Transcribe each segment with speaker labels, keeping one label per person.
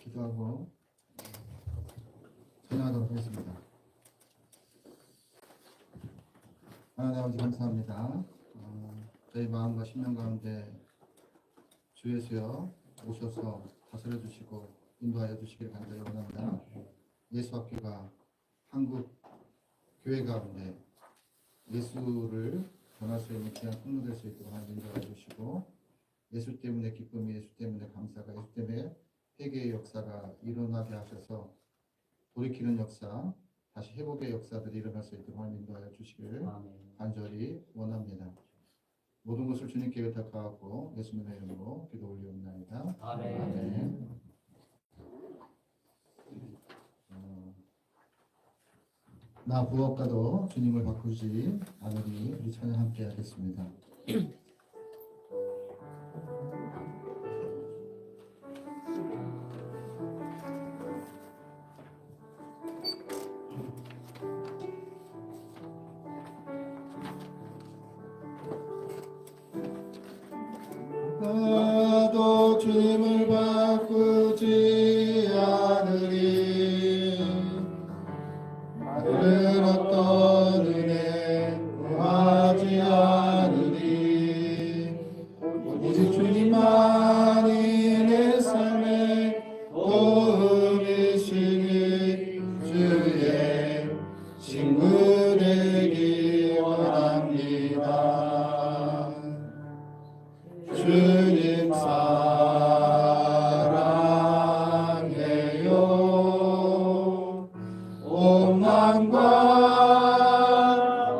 Speaker 1: 기도하고 전화하도록 하겠습니다. 하나님 아버지 감사합니다. 저희 마음과 심령 가운데 주 예수여 오셔서 다스려 주시고 인도하여 주시길 간절히 원합니다. 예수학교가 한국 교회 가운데 예수를 전할 수 있는 귀한 통로 될 수 있도록 하나님 인도하여 주시고, 예수 때문에 기쁨이, 예수 때문에 감사가, 예수 때문에 회개의 역사가 일어나게 하셔서 돌이키는 역사, 다시 회복의 역사들이 일어날 수 있도록 하나님 인도하여 주시기를 간절히 원합니다. 모든 것을 주님께 의탁하고 예수님의 이름으로 기도 올리옵나이다.
Speaker 2: 아멘.
Speaker 1: 아멘. 나 무엇과도 주님을 바꾸지 않으리. 우리 찬양 함께 하겠습니다. 나도 주님을 바꾸지 않으리. 다른 어떤 은혜 구하지 않으리. 오직 주님만이 내 삶의 도움이시니 주의 친구 되기 원합니다. 주님 사랑해요. 온 마음과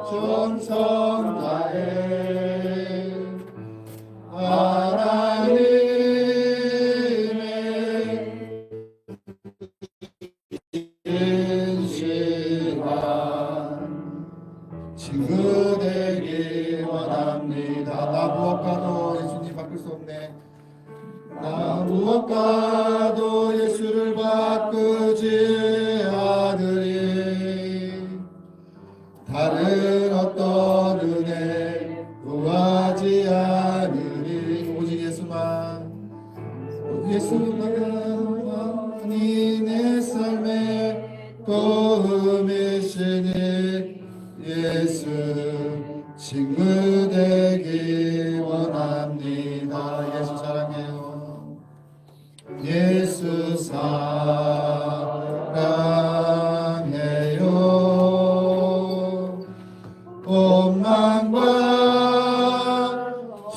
Speaker 1: 정성 다해 하나님의 신실한 친구 되기 원합니다. 나 무엇과도 예수님 바꿀 수 없네. 나 무엇과도 예수를 바꾸지 않으리. 다른 어떤 은혜 구하지 않으리. 오직 예수만, 오직 예수만이 내 삶의 도움이시니 예수 친구 되기 원합니다. 예수 사랑해요. 예수 사랑해요. 온 마음과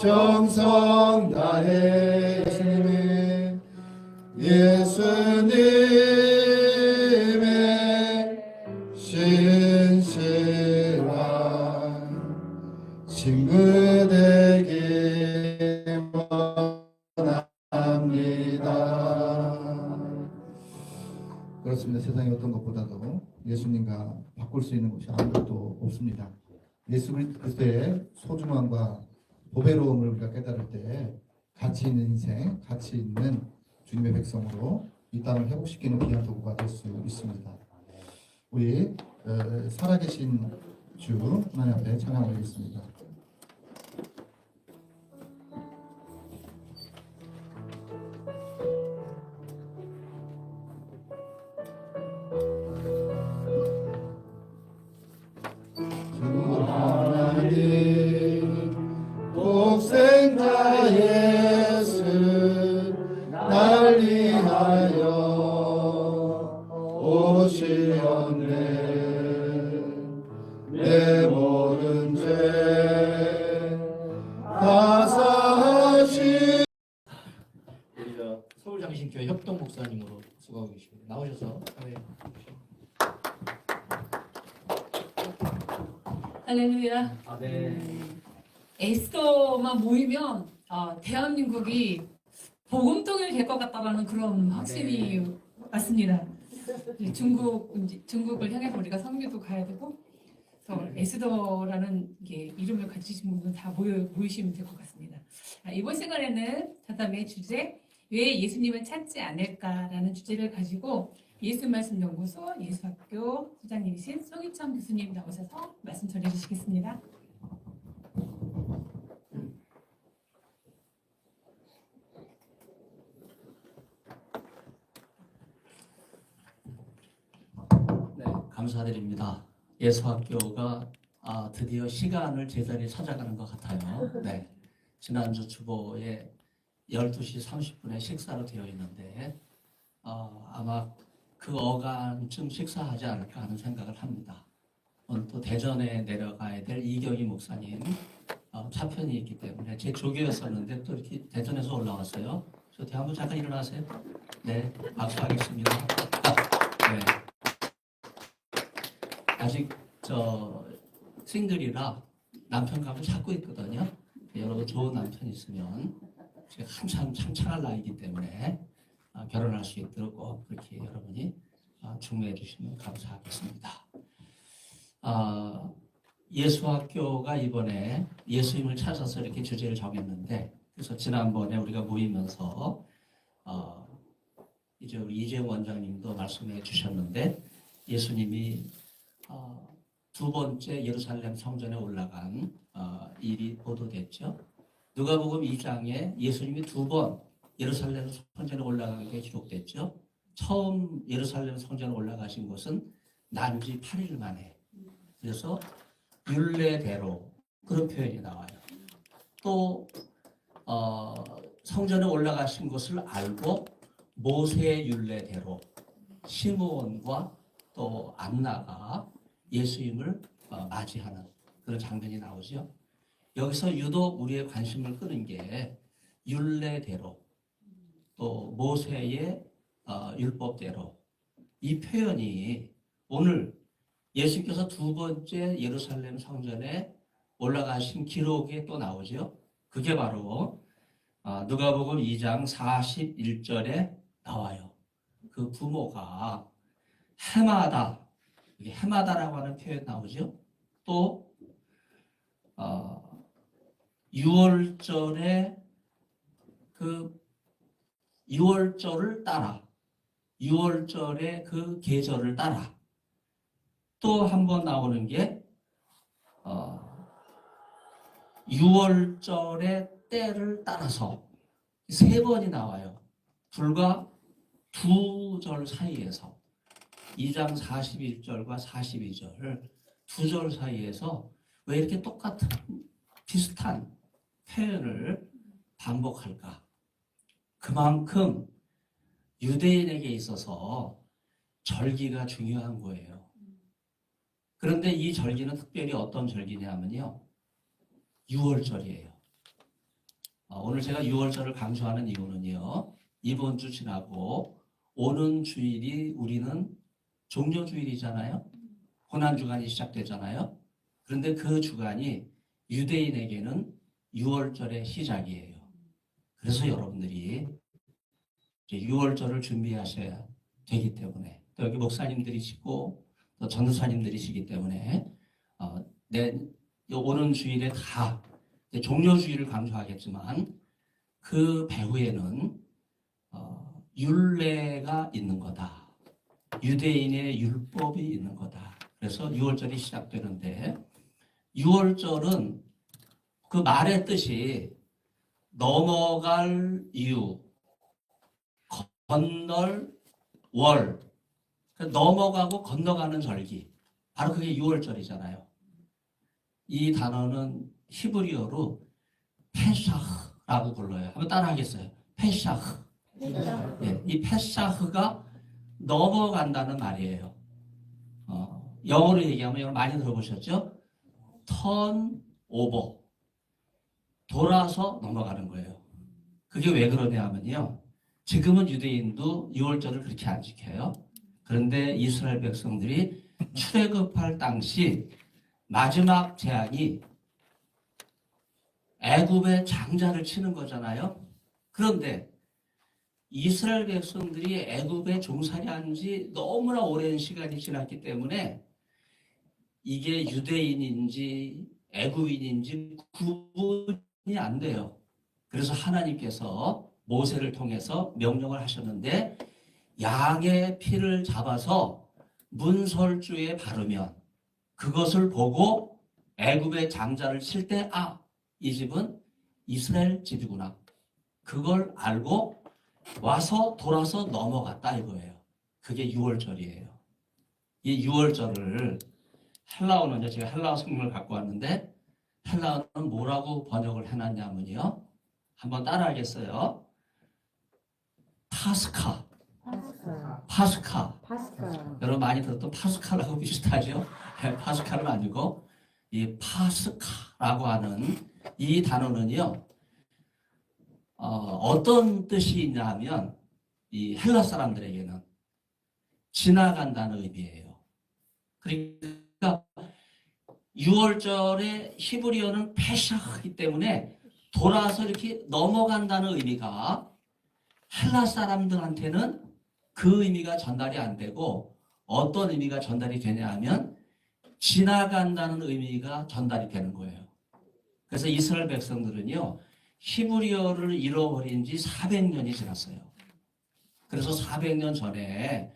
Speaker 1: 정성 다해 예수님의 신실한 친구 되기 원합니다. 그렇습니다. 세상에 어떤 것보다도 예수님과 바꿀 수 있는 것이 아무것도 없습니다. 예수 그리스도의 소중함과 보배로움을 우리가 깨달을 때 가치 있는 인생, 가치 있는 주님의 백성으로 이 땅을 회복시키는 귀한 도구가 될 수 있습니다. 우리 살아계신 주 하나님 앞에 찬양 올리겠습니다. 복생 다 예수 날 위하여 오시었네. 내 모든 죄
Speaker 2: 한국기독교 협동 목사님으로 수고하고 계십니다. 나오셔서 사회.
Speaker 3: 할렐루야.
Speaker 2: 아, 네.
Speaker 3: 에스더만 모이면 대한민국이 복음통일 될 것 같다라는 그런 확신이 왔습니다. 이제 중국을 향해서 우리가 선교도 가야 되고, 그래서 에스더라는 이름을 가지신 분은 다 모이시면 될 것 같습니다. 이번 시간에는 자담의 주제, 왜 예수님을 찾지 않을까라는 주제를 가지고 예수말씀연구소 예수학교 소장님이신 송희창 교수님 나오셔서 말씀 전해주시겠습니다.
Speaker 2: 네, 감사드립니다. 예수학교가 드디어 시간을 제자리에 찾아가는 것 같아요. 네, 지난주 주보에 12시 30분에 식사로 되어 있는데 아마 그 어간쯤 식사하지 않을까 하는 생각을 합니다. 오늘 또 대전에 내려가야 될 이경희 목사님 차편이 있기 때문에 제 조교였었는데 또 이렇게 대전에서 올라왔어요. 저 한번 잠깐 일어나세요. 네, 박수하겠습니다. 네. 아직 싱글이라 남편 값을 찾고 있거든요. 여러분 좋은 남편 있으면 제가 한참 창창할 나이기 때문에 결혼할 수 있도록 꼭 그렇게 여러분이 중매해 주시면 감사하겠습니다. 예수학교가 이번에 예수님을 찾아서 이렇게 주제를 정했는데, 그래서 지난번에 우리가 모이면서 이제 우리 이재용 원장님도 말씀해 주셨는데, 예수님이 두 번째 예루살렘 성전에 올라간 일이 보도됐죠. 누가복음 2장에 예수님이 두 번 예루살렘 성전에 올라간 게 기록됐죠. 처음 예루살렘 성전에 올라가신 것은 난지 8일 만에. 그래서 율례대로 그런 표현이 나와요. 또 성전에 올라가신 것을 알고 모세의 율례대로 시므온과 또 안나가 예수님을 맞이하는 그런 장면이 나오죠. 여기서 유독 우리의 관심을 끄는 게 율례대로 또 모세의 율법대로, 이 표현이 오늘 예수께서 두 번째 예루살렘 성전에 올라가신 기록에 또 나오죠. 그게 바로 누가복음 2장 41절에 나와요. 그 부모가 해마다, 해마다라고 하는 표현 나오죠. 또 6월절에 그 6월절을 따라, 6월절의 그 계절을 따라, 또 한 번 나오는 게 6월절의 때를 따라서 세 번이 나와요. 불과 두 절 사이에서 2장 41절과 42절 두 절 사이에서 왜 이렇게 똑같은 비슷한 표현을 반복할까? 그만큼 유대인에게 있어서 절기가 중요한 거예요. 그런데 이 절기는 특별히 어떤 절기냐면요, 6월절이에요. 오늘 제가 6월절을 강조하는 이유는요, 이번 주 지나고 오는 주일이 우리는 종료주일이잖아요. 고난주간이 시작되잖아요. 그런데 그 주간이 유대인에게는 6월절의 시작이에요. 그래서 여러분들이 6월절을 준비하셔야 되기 때문에, 또 여기 목사님들이시고 또 전도사님들이시기 때문에 오는 주일에 다 종료주일을 강조하겠지만 그 배후에는 율례가 있는 거다. 유대인의 율법이 있는 거다. 그래서 6월절이 시작되는데, 6월절은 그 말의 뜻이 넘어갈 이유, 건널 월, 넘어가고 건너가는 절기, 바로 그게 6월절이잖아요. 이 단어는 히브리어로 페샤흐라고 불러요. 한번 따라하겠어요. 페샤흐. 네, 이 페샤흐가 넘어간다는 말이에요. 영어로 얘기하면 여러분 많이 들어보셨죠? 턴 오버, 돌아서 넘어가는 거예요. 그게 왜 그러냐 하면요, 지금은 유대인도 유월절을 그렇게 안 지켜요. 그런데 이스라엘 백성들이 출애굽할 당시 마지막 재앙이 애굽의 장자를 치는 거잖아요. 그런데 이스라엘 백성들이 애굽에 종살이한 지 너무나 오랜 시간이 지났기 때문에 이게 유대인인지 애굽인인지 구분이 안 돼요. 그래서 하나님께서 모세를 통해서 명령을 하셨는데 양의 피를 잡아서 문설주에 바르면 그것을 보고 애굽의 장자를 칠 때 이 집은 이스라엘 집이구나. 그걸 알고 와서 돌아서 넘어갔다 이거예요. 그게 유월절이에요. 이 유월절을 헬라어는 제가 헬라어 성경을 갖고 왔는데 헬라어는 뭐라고 번역을 해놨냐면요. 한번 따라하겠어요. 파스카. 여러분 많이 들었던 파스카라고 비슷하죠? 파스카는 아니고 이 파스카라고 하는 이 단어는요. 어떤 뜻이 있냐면 이 헬라 사람들에게는 지나간다는 의미예요. 그러니까 6월절에 히브리어는 페샤이기 때문에 돌아서 이렇게 넘어간다는 의미가 헬라 사람들한테는 그 의미가 전달이 안 되고 어떤 의미가 전달이 되냐 하면 지나간다는 의미가 전달이 되는 거예요. 그래서 이스라엘 백성들은요. 히브리어를 잃어버린 지 400년이 지났어요. 그래서 400년 전에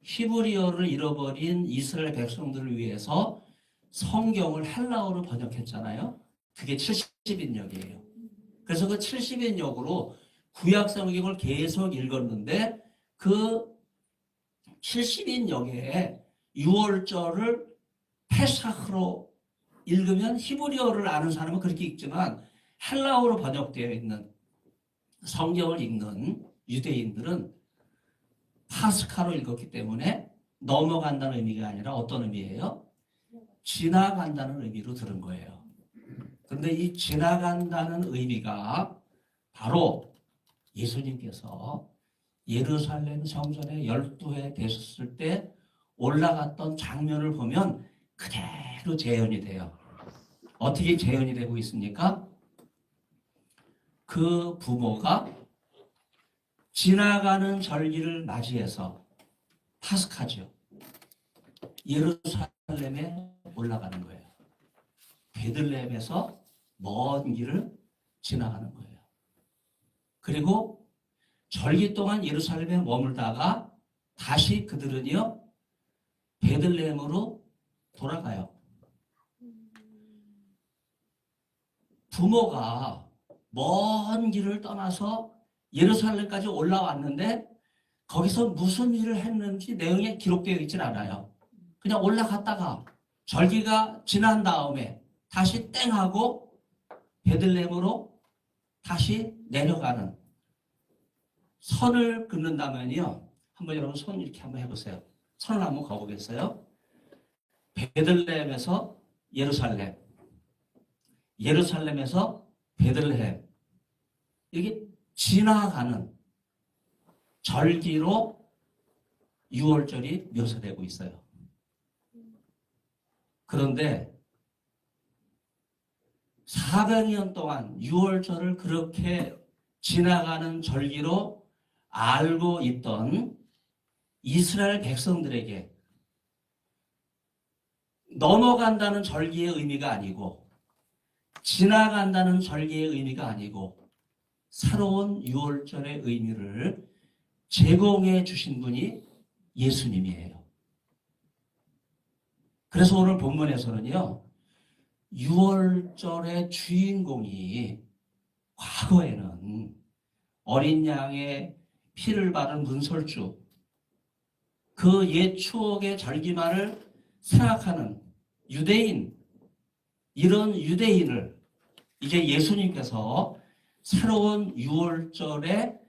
Speaker 2: 히브리어를 잃어버린 이스라엘 백성들을 위해서 성경을 헬라어로 번역했잖아요. 그게 70인역이에요. 그래서 그 70인역으로 구약 성경을 계속 읽었는데 그 70인역에 6월절을 페사흐로 읽으면 히브리어를 아는 사람은 그렇게 읽지만 헬라어로 번역되어 있는 성경을 읽는 유대인들은 파스카로 읽었기 때문에 넘어간다는 의미가 아니라 어떤 의미예요? 지나간다는 의미로 들은 거예요. 그런데 이 지나간다는 의미가 바로 예수님께서 예루살렘 성전에 12회 되셨을 때 올라갔던 장면을 보면 그대로 재현이 돼요. 어떻게 재현이 되고 있습니까? 그 부모가 지나가는 절기를 맞이해서 파스카죠. 예루살렘에 올라가는 거예요. 베들레헴에서 먼 길을 지나가는 거예요. 그리고 절기 동안 예루살렘에 머물다가 다시 그들은요 베들레헴으로 돌아가요. 부모가 먼 길을 떠나서 예루살렘까지 올라왔는데 거기서 무슨 일을 했는지 내용에 기록되어 있진 않아요. 그냥 올라갔다가 절기가 지난 다음에 다시 땡하고 베들레헴으로 다시 내려가는 선을 긋는다면요. 한번 여러분 손 이렇게 한번 해보세요. 선을 한번 그어보겠어요? 베들레헴에서 예루살렘, 예루살렘에서 베들레헴 이게 지나가는 절기로 6월절이 묘사되고 있어요. 그런데 400년 동안 6월절을 그렇게 지나가는 절기로 알고 있던 이스라엘 백성들에게 넘어간다는 절기의 의미가 아니고 지나간다는 절기의 의미가 아니고 새로운 6월절의 의미를 제공해 주신 분이 예수님이에요. 그래서 오늘 본문에서는요. 6월절의 주인공이 과거에는 어린 양의 피를 바른 문설주 그 옛 추억의 절기만을 생각하는 유대인 이런 유대인을 이제 예수님께서 새로운 6월절의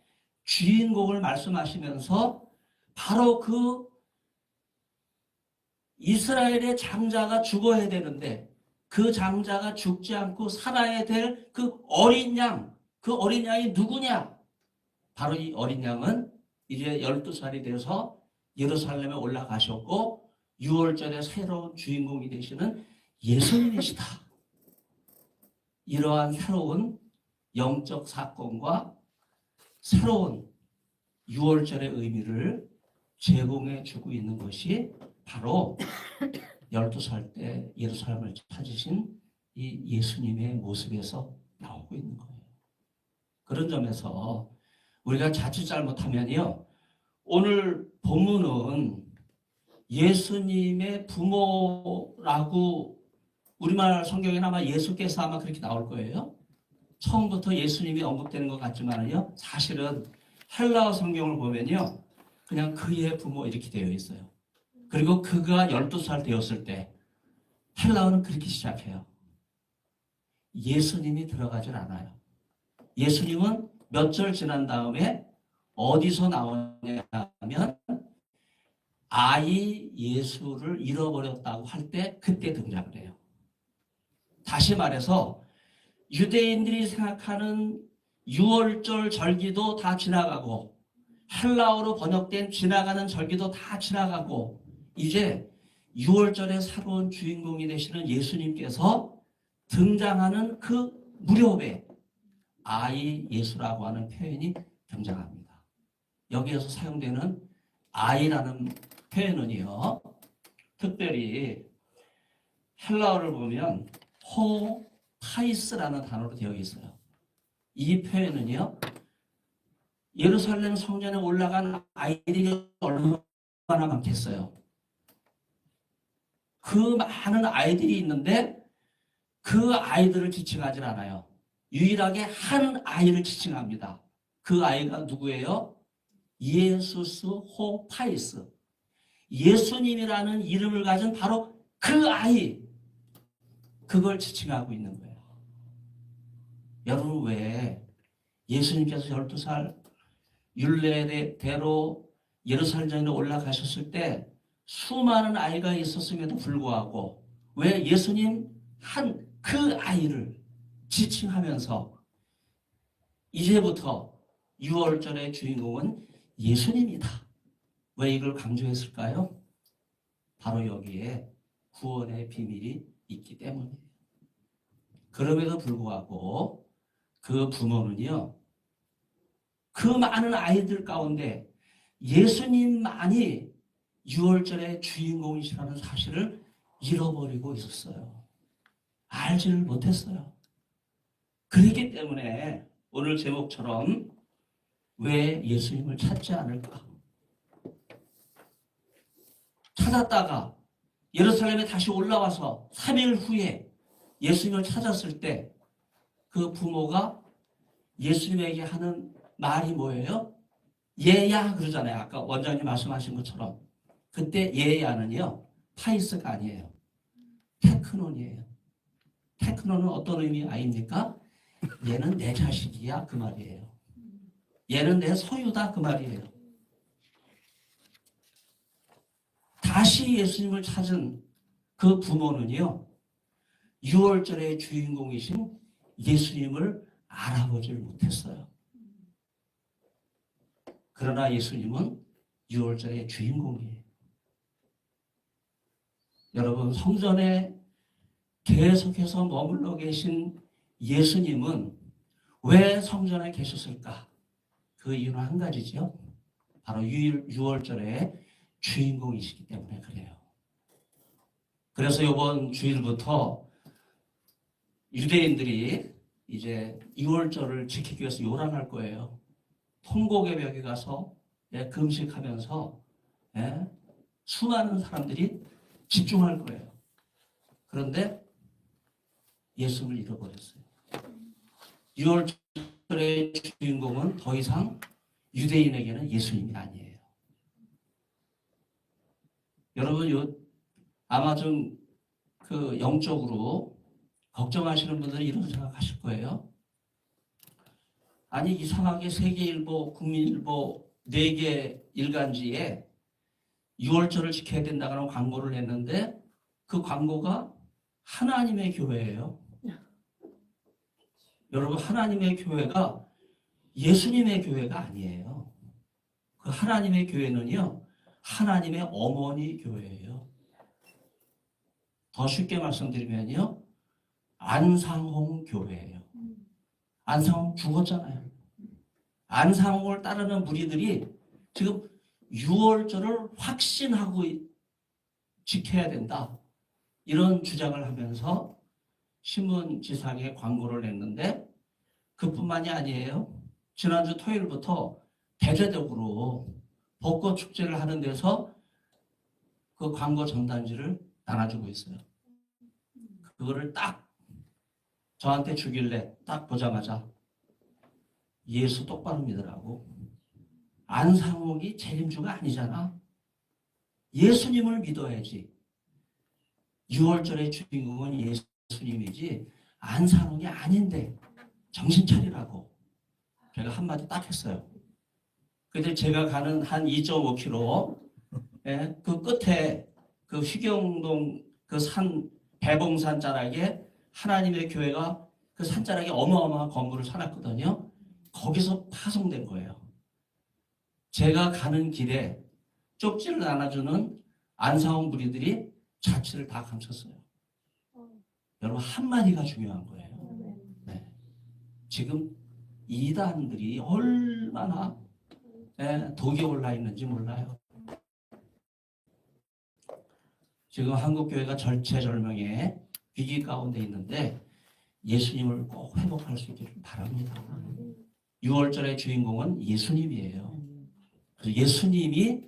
Speaker 2: 주인공을 말씀하시면서 바로 그 이스라엘의 장자가 죽어야 되는데 그 장자가 죽지 않고 살아야 될 그 어린 양, 그 어린 양이 누구냐? 바로 이 어린 양은 이제 12살이 돼서 예루살렘에 올라가셨고 6월절에 새로운 주인공이 되시는 예수님이시다. 이러한 새로운 영적 사건과 새로운 6월절의 의미를 제공해 주고 있는 것이 바로 12살 때 예루살렘을 찾으신 이 예수님의 모습에서 나오고 있는 거예요. 그런 점에서 우리가 자칫 잘못하면요, 오늘 본문은 예수님의 부모라고 우리말 성경에는 아마 예수께서 아마 그렇게 나올 거예요. 처음부터 예수님이 언급되는 것 같지만요, 사실은 헬라어 성경을 보면요, 그냥 그의 부모 이렇게 되어 있어요. 그리고 그가 12살 되었을 때 헬라어는 그렇게 시작해요. 예수님이 들어가질 않아요. 예수님은 몇 절 지난 다음에 어디서 나오냐면 아이 예수를 잃어버렸다고 할 때 그때 등장을 해요. 다시 말해서 유대인들이 생각하는 6월절 절기도 다 지나가고 헬라어로 번역된 지나가는 절기도 다 지나가고 이제 6월절의 새로운 주인공이 되시는 예수님께서 등장하는 그 무렵에 아이 예수라고 하는 표현이 등장합니다. 여기에서 사용되는 아이라는 표현은요, 특별히 헬라어를 보면 호파이스라는 단어로 되어 있어요. 이 표현은요, 예루살렘 성전에 올라간 아이들이 얼마나 많겠어요. 그 많은 아이들이 있는데 그 아이들을 지칭하지 않아요. 유일하게 한 아이를 지칭합니다. 그 아이가 누구예요? 예수스 호파이스. 예수님이라는 이름을 가진 바로 그 아이. 그걸 지칭하고 있는 거예요. 여러분, 왜 예수님께서 12살 율례대로 예루살렘에 올라가셨을 때 수많은 아이가 있었음에도 불구하고 왜 예수님 한 그 아이를 지칭하면서 이제부터 6월절의 주인공은 예수님이다. 왜 이걸 강조했을까요? 바로 여기에 구원의 비밀이 있기 때문이에요. 그럼에도 불구하고 그 부모는요, 그 많은 아이들 가운데 예수님만이 6월절의 주인공이시라는 사실을 잃어버리고 있었어요. 알지를 못했어요. 그렇기 때문에 오늘 제목처럼 왜 예수님을 찾지 않을까? 찾았다가 예루살렘에 다시 올라와서 3일 후에 예수님을 찾았을 때 그 부모가 예수님에게 하는 말이 뭐예요? 얘야 그러잖아요. 아까 원장님 말씀하신 것처럼. 그때 얘야는요, 파이스가 아니에요. 테크논이에요. 테크논은 어떤 의미 아닙니까? 얘는 내 자식이야 그 말이에요. 얘는 내 소유다 그 말이에요. 다시 예수님을 찾은 그 부모는요, 6월절의 주인공이신 예수님을 알아보질 못했어요. 그러나 예수님은 6월절의 주인공이에요. 여러분, 성전에 계속해서 머물러 계신 예수님은 왜 성전에 계셨을까? 그 이유는 한 가지죠. 바로 6월절의 주인공이시기 때문에 그래요. 그래서 이번 주일부터 유대인들이 이제 6월절을 지키기 위해서 요란할 거예요. 통곡의 벽에 가서 금식하면서 수많은 사람들이 집중할 거예요. 그런데 예수를 잃어버렸어요. 6월절의 주인공은 더 이상 유대인에게는 예수님이 아니에요. 여러분, 아마 좀 영적으로 걱정하시는 분들은 이런 생각하실 거예요. 아니, 이상하게 세계일보, 국민일보 4개 일간지에 6월절을 지켜야 된다는 광고를 했는데 그 광고가 하나님의 교회예요. 여러분, 하나님의 교회가 예수님의 교회가 아니에요. 그 하나님의 교회는요, 하나님의 어머니 교회예요. 더 쉽게 말씀드리면요, 안상홍 교회예요. 안상홍 죽었잖아요. 안상홍을 따르는 무리들이 지금 6월절을 확신하고 지켜야 된다. 이런 주장을 하면서 신문지상에 광고를 냈는데 그뿐만이 아니에요. 지난주 토요일부터 대대적으로 벚꽃 축제를 하는 데서 그 광고 전단지를 나눠주고 있어요. 그거를 딱 저한테 주길래 딱 보자마자 예수 똑바로 믿으라고. 안상홍이 재림주가 아니잖아. 예수님을 믿어야지. 6월절의 주인공은 예수님이지 안상홍이 아닌데 정신 차리라고 제가 한마디 딱 했어요. 근데 제가 가는 한 2.5km 그 끝에 그 휘경동 그 산 대봉산 자락에 하나님의 교회가 그 산자락에 어마어마한 건물을 사놨거든요. 거기서 파송된 거예요. 제가 가는 길에 쪽지를 나눠주는 안상홍 무리들이 자취를 다 감췄어요. 여러분 한마디가 중요한 거예요. 네. 지금 이단들이 얼마나 독이 올라 있는지 몰라요. 지금 한국교회가 절체절명의 위기 가운데 있는데 예수님을 꼭 회복할 수 있기를 바랍니다. 6월절의 주인공은 예수님이에요. 그래서 예수님이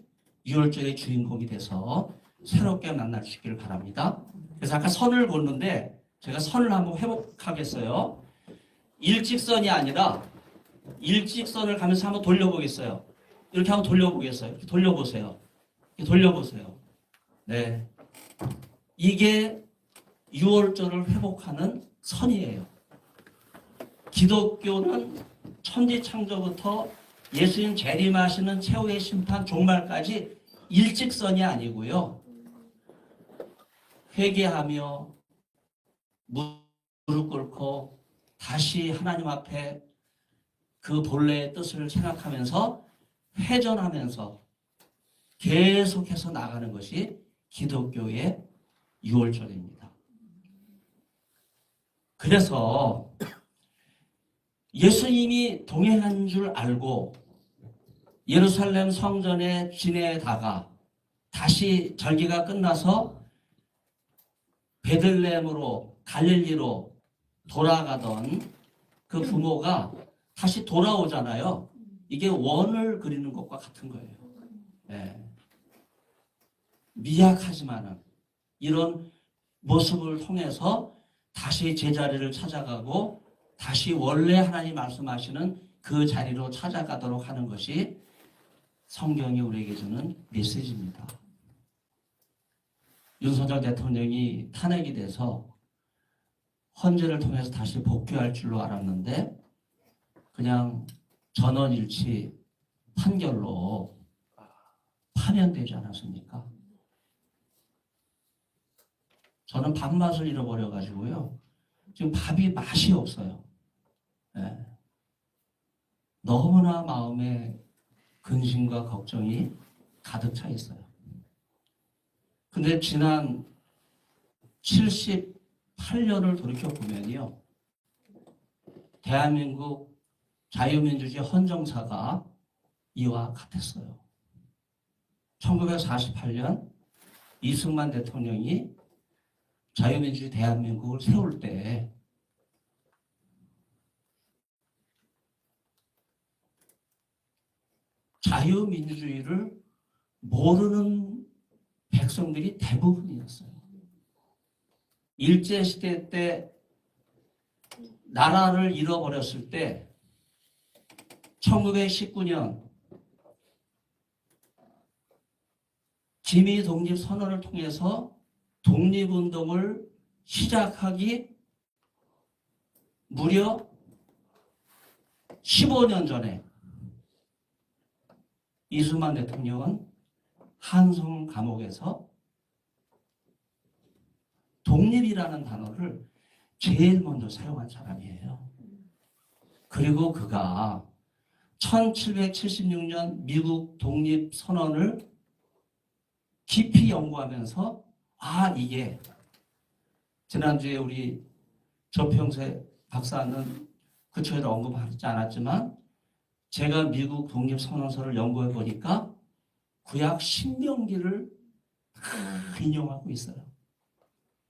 Speaker 2: 6월절의 주인공이 돼서 새롭게 만날 수 있기를 바랍니다. 그래서 아까 선을 걷는데 제가 선을 한번 회복하겠어요. 일직선이 아니라 일직선을 가면서 한번 돌려보겠어요. 이렇게 한번 돌려보겠어요. 이렇게 돌려보세요. 이렇게 돌려보세요. 네, 이게 6월절을 회복하는 선이에요. 기독교는 천지창조부터 예수님 재림하시는 최후의 심판 종말까지 일직선이 아니고요. 회개하며 무릎 꿇고 다시 하나님 앞에 그 본래의 뜻을 생각하면서 회전하면서 계속해서 나가는 것이 기독교의 6월절입니다. 그래서 예수님이 동행한 줄 알고 예루살렘 성전에 지내다가 다시 절기가 끝나서 베들레헴으로 갈릴리로 돌아가던 그 부모가 다시 돌아오잖아요. 이게 원을 그리는 것과 같은 거예요. 네. 미약하지만은 이런 모습을 통해서 다시 제자리를 찾아가고 다시 원래 하나님 말씀하시는 그 자리로 찾아가도록 하는 것이 성경이 우리에게 주는 메시지입니다. 윤석열 대통령이 탄핵이 돼서 헌재를 통해서 다시 복귀할 줄로 알았는데 그냥 전원일치 판결로 파면되지 않았습니까? 저는 밥맛을 잃어버려가지고요. 지금 밥이 맛이 없어요. 네. 너무나 마음에 근심과 걱정이 가득 차 있어요. 근데 지난 78년을 돌이켜보면요. 대한민국 자유민주주의 헌정사가 이와 같았어요. 1948년 이승만 대통령이 자유민주주의 대한민국을 세울 때 자유민주주의를 모르는 백성들이 대부분이었어요. 일제시대 때 나라를 잃어버렸을 때 1919년 김이 독립선언을 통해서 독립운동을 시작하기 무려 15년 전에 이승만 대통령은 한성 감옥에서 독립이라는 단어를 제일 먼저 사용한 사람이에요. 그리고 그가 1776년 미국 독립선언을 깊이 연구하면서 이게 지난주에 우리 조평세 박사는 그쪽에도 언급하지 않았지만 제가 미국 독립선언서를 연구해 보니까 구약 신명기를 인용하고 있어요.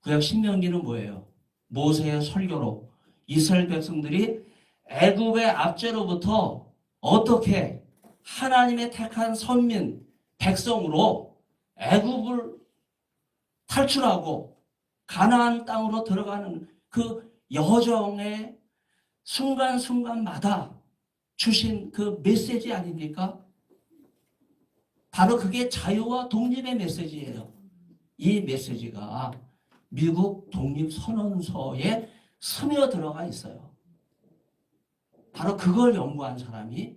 Speaker 2: 구약 신명기는 뭐예요? 모세의 설교로 이스라엘 백성들이 애굽의 압제로부터 어떻게 하나님의 택한 선민, 백성으로 애굽을 탈출하고 가나안 땅으로 들어가는 그 여정의 순간순간마다 주신 그 메시지 아닙니까? 바로 그게 자유와 독립의 메시지예요. 이 메시지가 미국 독립선언서에 스며들어가 있어요. 바로 그걸 연구한 사람이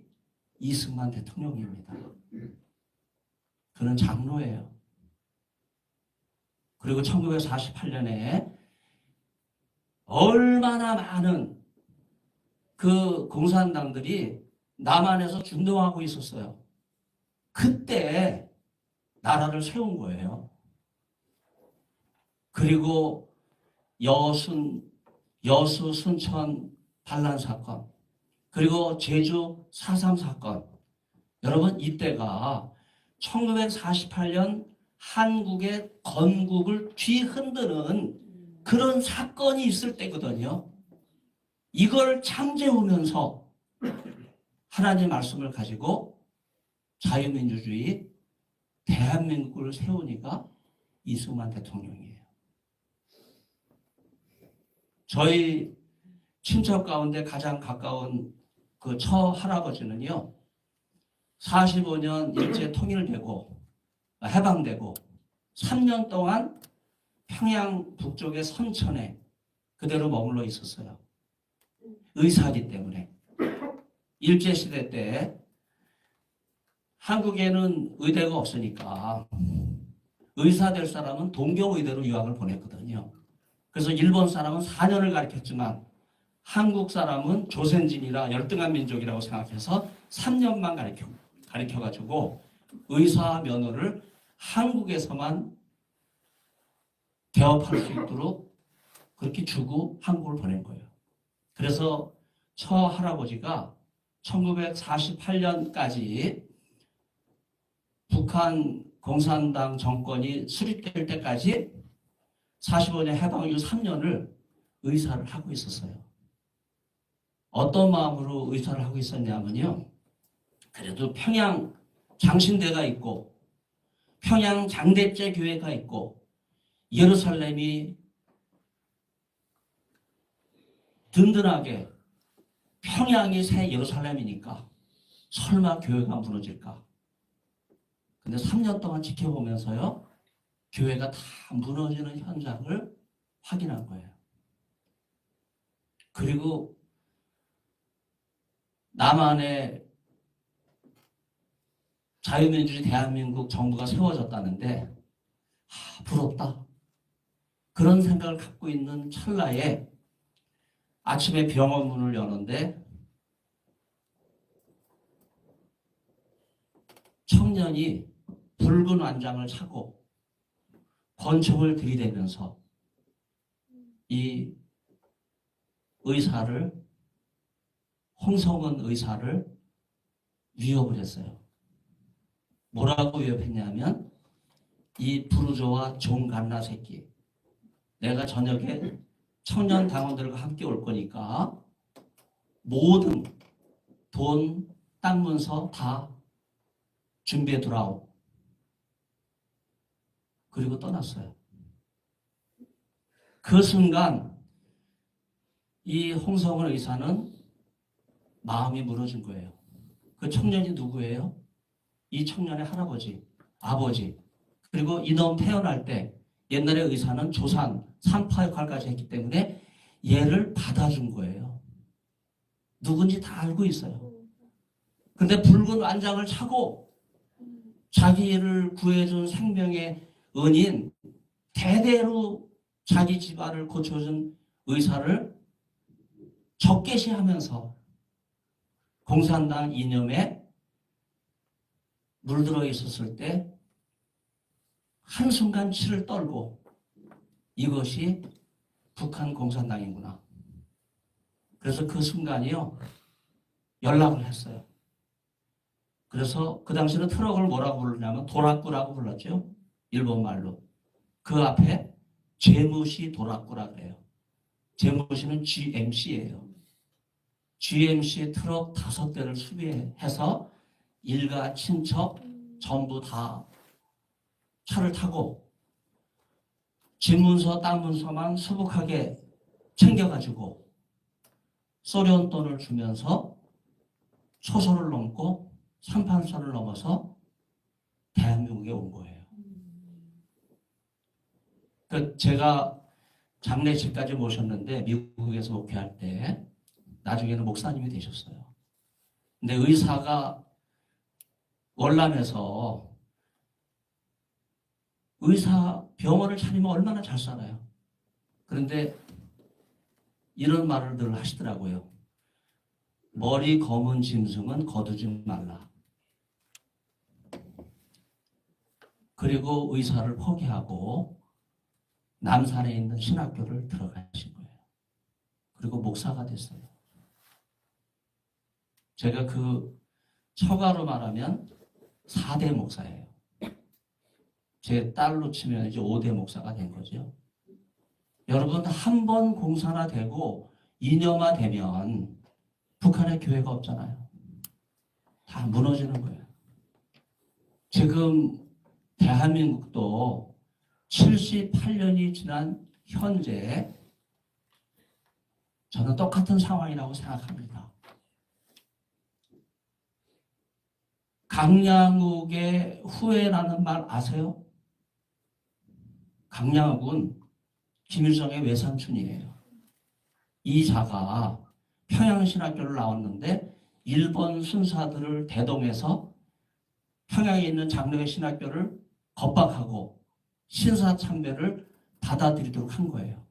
Speaker 2: 이승만 대통령입니다. 그는 장로예요. 그리고 1948년에 얼마나 많은 그 공산당들이 남한에서 준동하고 있었어요. 그때 나라를 세운 거예요. 그리고 여수 순천 반란 사건, 그리고 제주 4.3 사건. 여러분, 이때가 1948년 한국의 건국을 뒤흔드는 그런 사건이 있을 때거든요. 이걸 잠재우면서 하나님의 말씀을 가지고 자유민주주의 대한민국을 세우니까 이승만 대통령이에요. 저희 친척 가운데 가장 가까운 그 처할아버지는요, 45년 일제 통일되고 해방되고 3년 동안 평양 북쪽의 선천에 그대로 머물러 있었어요. 의사이기 때문에. 일제시대 때 한국에는 의대가 없으니까 의사 될 사람은 동경의대로 유학을 보냈거든요. 그래서 일본 사람은 4년을 가르쳤지만 한국 사람은 조선진이라 열등한 민족이라고 생각해서 3년만 가르쳐가지고 의사 면허를 한국에서만 대업할 수 있도록 그렇게 주고 한국을 보낸 거예요. 그래서 처할아버지가 1948년까지 북한 공산당 정권이 수립될 때까지 45년 해방 이후 3년을 의사를 하고 있었어요. 어떤 마음으로 의사를 하고 있었냐면요. 그래도 평양 장신대가 있고 평양 장대째 교회가 있고 예루살렘이 든든하게 평양이 새 예루살렘이니까 설마 교회가 무너질까? 근데 3년 동안 지켜보면서요. 교회가 다 무너지는 현장을 확인한 거예요. 그리고 남한의 자유민주주의 대한민국 정부가 세워졌다는데 부럽다. 그런 생각을 갖고 있는 찰나에 아침에 병원 문을 여는데 청년이 붉은 완장을 차고 권총을 들이대면서 이 의사를, 홍성은 의사를 위협을 했어요. 뭐라고 위협했냐면 이 부르조와 종갓나 새끼, 내가 저녁에 청년 당원들과 함께 올 거니까 모든 돈, 땅 문서 다 준비해 두라오. 그리고 떠났어요. 그 순간 이 홍성은 의사는 마음이 무너진 거예요. 그 청년이 누구예요? 이 청년의 할아버지, 아버지. 그리고 이놈 태어날 때 옛날에 의사는 조산, 산파 역할까지 했기 때문에 얘를 받아준 거예요. 누군지 다 알고 있어요. 근데 붉은 완장을 차고 자기를 구해준 생명의 은인, 대대로 자기 집안을 고쳐준 의사를 적개시하면서 공산당 이념에 물들어 있었을 때 한순간 치를 떨고 이것이 북한 공산당이구나. 그래서 그 순간이요. 연락을 했어요. 그래서 그 당시는 트럭을 뭐라고 부르냐면 도라꾸라고 불렀죠. 일본 말로. 그 앞에 재무시 도라꾸라 그래요. 재무시는 GMC예요. GMC 트럭 5대를 수비해서 일가 친척 전부 다 차를 타고 집문서 땅문서만 수북하게 챙겨가지고 소련 돈을 주면서 소설을 넘고 38선을 넘어서 대한민국에 온 거예요. 그러니까 제가 장례식까지 모셨는데 미국에서 목회할 때 나중에는 목사님이 되셨어요. 근데 의사가 월남에서 의사 병원을 차리면 얼마나 잘 살아요. 그런데 이런 말을 늘 하시더라고요. 머리 검은 짐승은 거두지 말라. 그리고 의사를 포기하고 남산에 있는 신학교를 들어가신 거예요. 그리고 목사가 됐어요. 제가 그 처가로 말하면 4대 목사예요. 제 딸로 치면 이제 5대 목사가 된 거죠. 여러분, 한 번 공산화 되고 이념화 되면 북한에 교회가 없잖아요. 다 무너지는 거예요. 지금 대한민국도 78년이 지난 현재 저는 똑같은 상황이라고 생각합니다. 강양욱의 후예라는 말 아세요? 강양욱은 김일성의 외삼촌이에요. 이 자가 평양신학교를 나왔는데 일본 순사들을 대동해서 평양에 있는 장로회 신학교를 겁박하고 신사참배를 받아들이도록 한 거예요.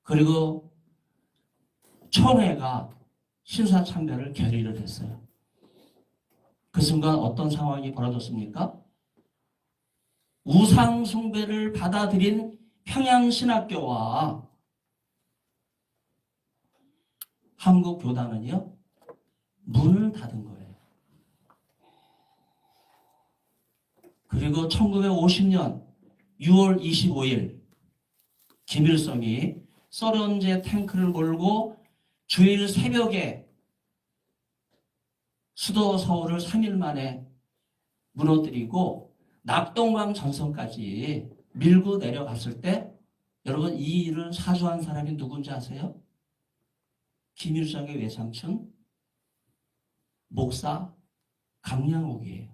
Speaker 2: 그리고 청해가 신사참배를 결의를 했어요. 그 순간 어떤 상황이 벌어졌습니까? 우상숭배를 받아들인 평양신학교와 한국교단은요, 문을 닫은 거예요. 그리고 1950년 6월 25일 김일성이 소련제 탱크를 몰고 주일 새벽에 수도 서울을 3일 만에 무너뜨리고 낙동강 전선까지 밀고 내려갔을 때 여러분 이 일을 사주한 사람이 누군지 아세요? 김일성의 외삼촌 목사 강양욱이에요.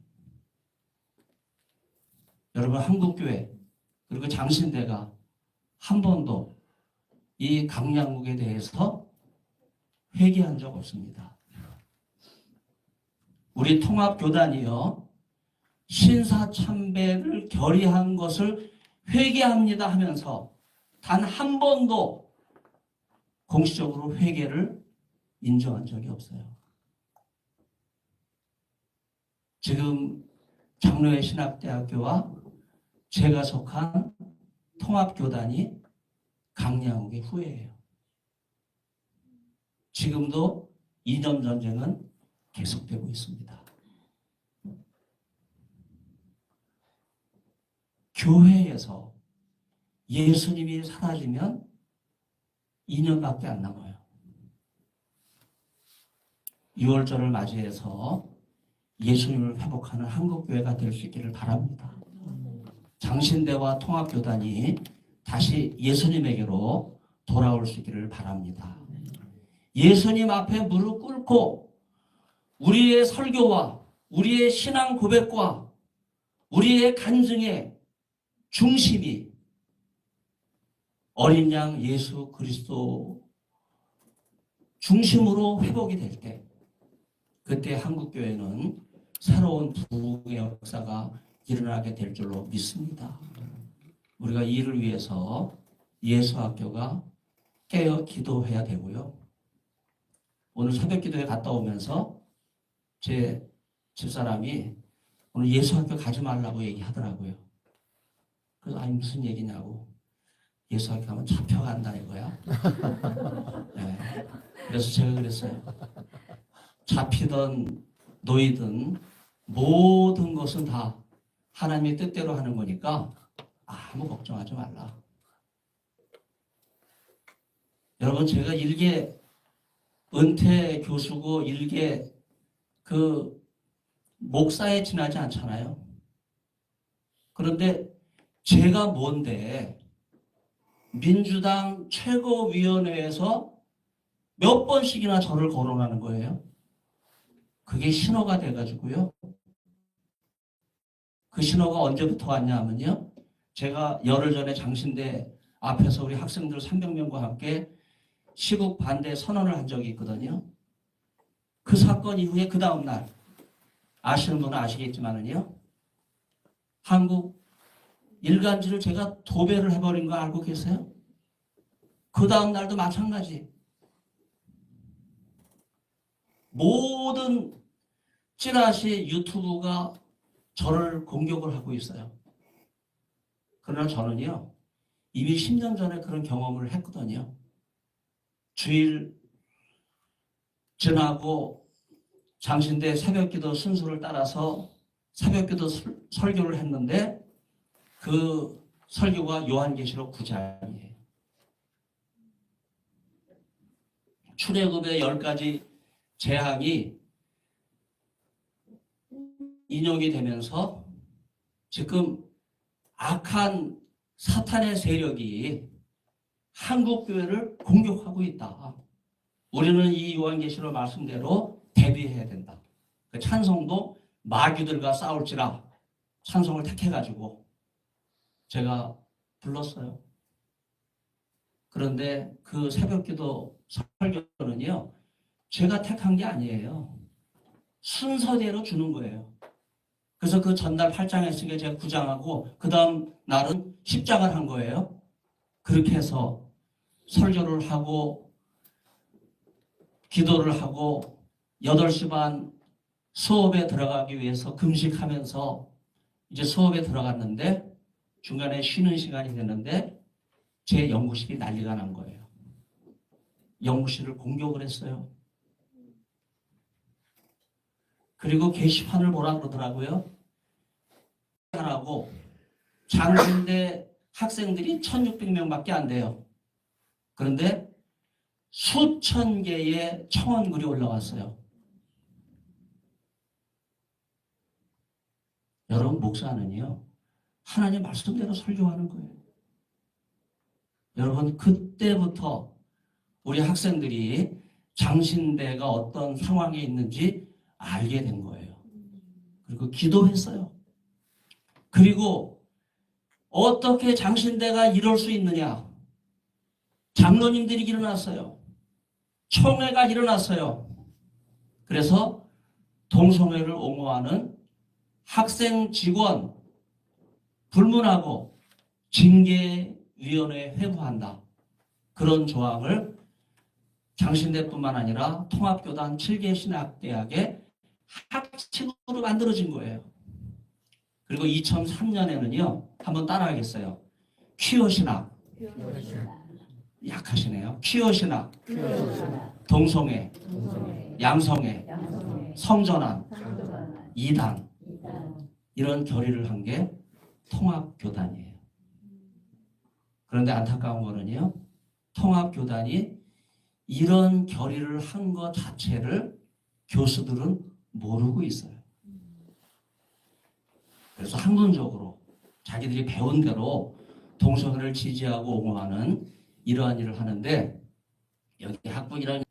Speaker 2: 여러분 한국교회 그리고 장신대가 한 번도 이 강양욱에 대해서 회개한 적 없습니다. 우리 통합교단이요 신사참배를 결의한 것을 회개합니다 하면서 단 한 번도 공식적으로 회개를 인정한 적이 없어요. 지금 장로회 신학대학교와 제가 속한 통합교단이 강양욱의 후예예요. 지금도 이념 전쟁은 계속되고 있습니다. 교회에서 예수님이 사라지면 2년밖에 안 남아요. 6월절을 맞이해서 예수님을 회복하는 한국교회가 될 수 있기를 바랍니다. 장신대와 통합교단이 다시 예수님에게로 돌아올 수 있기를 바랍니다. 예수님 앞에 무릎 꿇고 우리의 설교와 우리의 신앙 고백과 우리의 간증의 중심이 어린 양 예수 그리스도 중심으로 회복이 될 때 그때 한국교회는 새로운 부흥의 역사가 일어나게 될 줄로 믿습니다. 우리가 이 일을 위해서 예수학교가 깨어 기도해야 되고요. 오늘 새벽기도에 갔다 오면서 제 집사람이 오늘 예수학교 가지 말라고 얘기하더라고요. 그래서 아니 무슨 얘기냐고. 예수학교 가면 잡혀간다 이거야. 네. 그래서 제가 그랬어요. 잡히든 놓이든 모든 것은 다 하나님의 뜻대로 하는 거니까 아무 걱정하지 말라. 여러분 제가 일개 은퇴 교수고 일개 그 목사에 지나지 않잖아요. 그런데 제가 뭔데 민주당 최고위원회에서 몇 번씩이나 저를 거론하는 거예요. 그게 신호가 돼가지고요. 그 신호가 언제부터 왔냐 하면요. 제가 열흘 전에 장신대 앞에서 우리 학생들 300명과 함께 시국 반대 선언을 한 적이 있거든요. 그 사건 이후에 그 다음날 아시는 분은 아시겠지만은요. 한국 일간지를 제가 도배를 해버린 거 알고 계세요? 그 다음날도 마찬가지. 모든 찌라시 유튜브가 저를 공격을 하고 있어요. 그러나 저는요. 이미 10년 전에 그런 경험을 했거든요. 주일 지나고 장신대 새벽기도 순서를 따라서 새벽기도 설교를 했는데 그 설교가 요한계시록 9장이에요. 출애굽의 10가지 재앙이 인용이 되면서 지금 악한 사탄의 세력이 한국교회를 공격하고 있다. 우리는 이 요한계시록 말씀대로 대비해야 된다. 그 찬송도 마귀들과 싸울지라 찬송을 택해가지고 제가 불렀어요. 그런데 그 새벽기도 설교는요. 제가 택한 게 아니에요. 순서대로 주는 거예요. 그래서 그 전날 8장 했으니까 제가 9장하고 그 다음 날은 10장을 한 거예요. 그렇게 해서 설교를 하고 기도를 하고 8시 반 수업에 들어가기 위해서 금식하면서 이제 수업에 들어갔는데 중간에 쉬는 시간이 됐는데 제 연구실이 난리가 난 거예요. 연구실을 공격을 했어요. 그리고 게시판을 보라 그러더라고요. 하라고 장신대 학생들이 1600명밖에 안 돼요. 그런데 수천 개의 청원글이 올라왔어요. 여러분 목사는요. 하나님 말씀대로 설교하는 거예요. 여러분 그때부터 우리 학생들이 장신대가 어떤 상황에 있는지 알게 된 거예요. 그리고 기도했어요. 그리고 어떻게 장신대가 이럴 수 있느냐. 장로님들이 일어났어요. 총회가 일어났어요. 그래서 동성애를 옹호하는 학생 직원 불문하고 징계위원회에 회부한다. 그런 조항을 장신대뿐만 아니라 통합교단 7개 신학대학의 학칙으로 만들어진 거예요. 그리고 2003년에는요. 한번 따라하겠어요. 퀴어 신학. 약하시네요. 퀴어 신학. 동성애. 양성애. 성전환. 이단. 이런 결의를 한 게 통합교단이에요. 그런데 안타까운 거는요. 통합교단이 이런 결의를 한 것 자체를 교수들은 모르고 있어요. 그래서 학문적으로 자기들이 배운 대로 동성애를 지지하고 옹호하는 이러한 일을 하는데 여기 학부이라는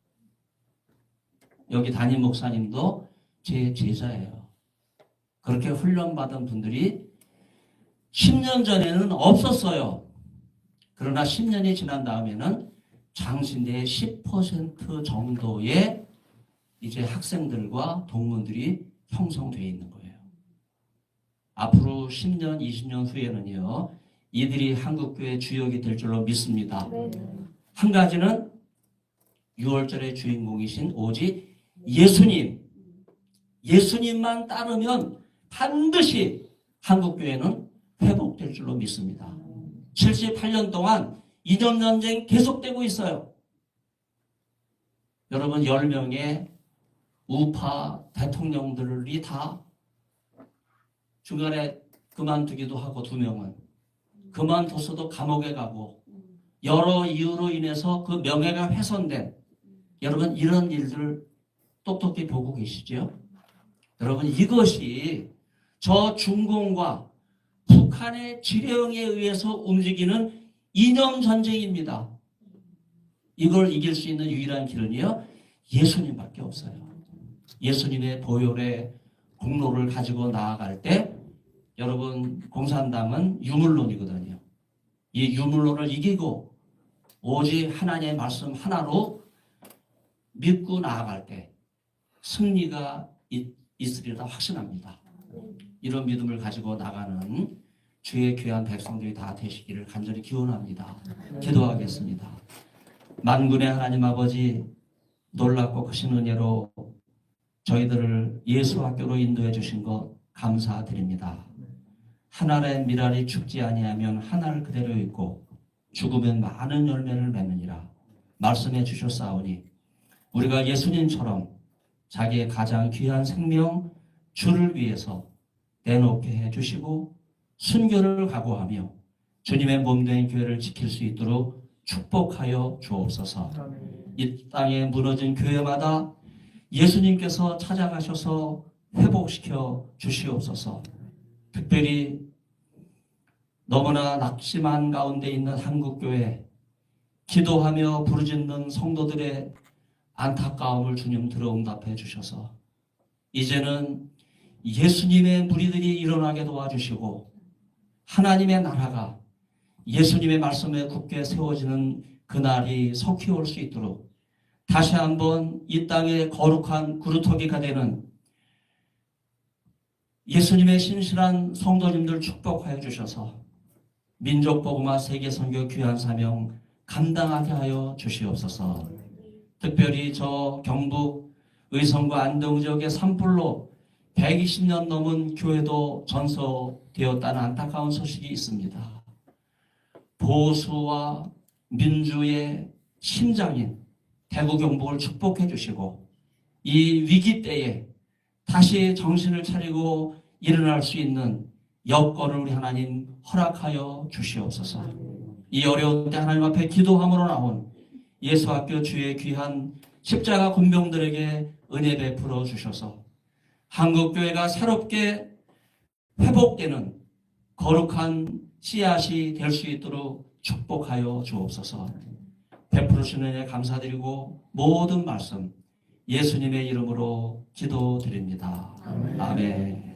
Speaker 2: 여기 담임 목사님도 제 제자예요. 그렇게 훈련받은 분들이 10년 전에는 없었어요. 그러나 10년이 지난 다음에는 장신대의 10% 정도의 이제 학생들과 동문들이 형성되어 있는 거예요. 앞으로 10년, 20년 후에는요. 이들이 한국교회 주역이 될 줄로 믿습니다. 한 가지는 유월절의 주인공이신 오직 예수님만 따르면 반드시 한국교회는 회복될 줄로 믿습니다. 78년 동안 이념전쟁 계속되고 있어요. 여러분 10명의 우파 대통령들이 다 중간에 그만두기도 하고 2명은 그만뒀어도 감옥에 가고 여러 이유로 인해서 그 명예가 훼손된 여러분 이런 일들 똑똑히 보고 계시죠? 여러분 이것이 저 중공과 북한의 지령에 의해서 움직이는 이념 전쟁입니다. 이걸 이길 수 있는 유일한 길은요 예수님밖에 없어요. 예수님의 보혈의 공로를 가지고 나아갈 때 여러분 공산당은 유물론이거든요. 이 유물론을 이기고 오직 하나님의 말씀 하나로 믿고 나아갈 때 승리가 있으리라 확신합니다. 이런 믿음을 가지고 나가는 주의 귀한 백성들이 다 되시기를 간절히 기원합니다. 기도하겠습니다. 만군의 하나님 아버지, 놀랍고 크신 은혜로 저희들을 예수 학교로 인도해 주신 것 감사드립니다. 하늘의 미랄이 죽지 아니하면 하늘 그대로 있고 죽으면 많은 열매를 맺느니라 말씀해 주셨사오니 우리가 예수님처럼 자기의 가장 귀한 생명 주를 위해서 내놓게 해주시고 순교를 각오하며 주님의 몸된 교회를 지킬 수 있도록 축복하여 주옵소서. 이 땅에 무너진 교회마다 예수님께서 찾아가셔서 회복시켜 주시옵소서. 특별히 너무나 낙심한 가운데 있는 한국교회 기도하며 부르짖는 성도들의 안타까움을 주님 들어 응답해 주셔서 이제는 예수님의 무리들이 일어나게 도와주시고 하나님의 나라가 예수님의 말씀에 굳게 세워지는 그날이 속히 올 수 있도록 다시 한번 이 땅의 거룩한 구루터기가 되는 예수님의 신실한 성도님들 축복하여 주셔서 민족복음화 세계선교 귀한 사명 감당하게 하여 주시옵소서. 특별히 저 경북 의성과 안동 지역의 산불로 120년 넘은 교회도 전소되었다는 안타까운 소식이 있습니다. 보수와 민주의 심장인 대구 경북을 축복해 주시고 이 위기 때에 다시 정신을 차리고 일어날 수 있는 여건을 우리 하나님 허락하여 주시옵소서. 이 어려운 때 하나님 앞에 기도함으로 나온 예수학교 주의 귀한 십자가 군병들에게 은혜 베풀어 주셔서 한국교회가 새롭게 회복되는 거룩한 씨앗이 될 수 있도록 축복하여 주옵소서. 베풀으시는 은혜 감사드리고 모든 말씀 예수님의 이름으로 기도드립니다. 아멘.